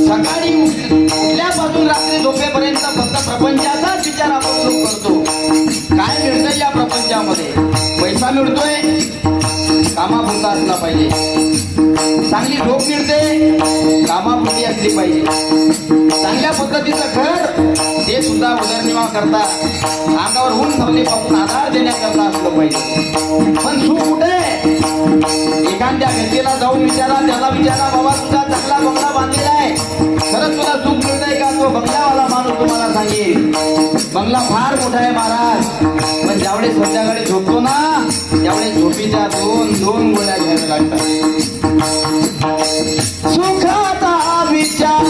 सकाळी उठल्यापासून रात्री झोपेपर्यंत फक्त प्रपंचाचाच विचार आपण करतो. काय मिळतंय या प्रपंचामध्ये? पैसा मिळतोय, कामापुरता असला पाहिजे. चांगली झोप मिळते, कामापुरती असली पाहिजे. चांगल्या पद्धतीचं घर ते सुद्धा उदरनिर्वाह करता अंगावर ऊन ठेवले पाहून आधार देण्याकरता असलं पाहिजे. पण सुख कुठे? एखाद्या व्यक्तीला जाऊन विचारा, त्याला विचारा, बाबा तुझा चांगला बंगला बांधलेला आहे, खरंच तुला सुख मिळतंय का? तो बंगल्यावाला माणूस तुम्हाला सांगेल बंगला फार मोठा आहे महाराज, पण ज्यावेळेस संध्याकाळी झोपतो ना त्यावेळेस झोपीच्या दोन दोन गोळ्या घ्याव्या लागतात. सुखाचा विचार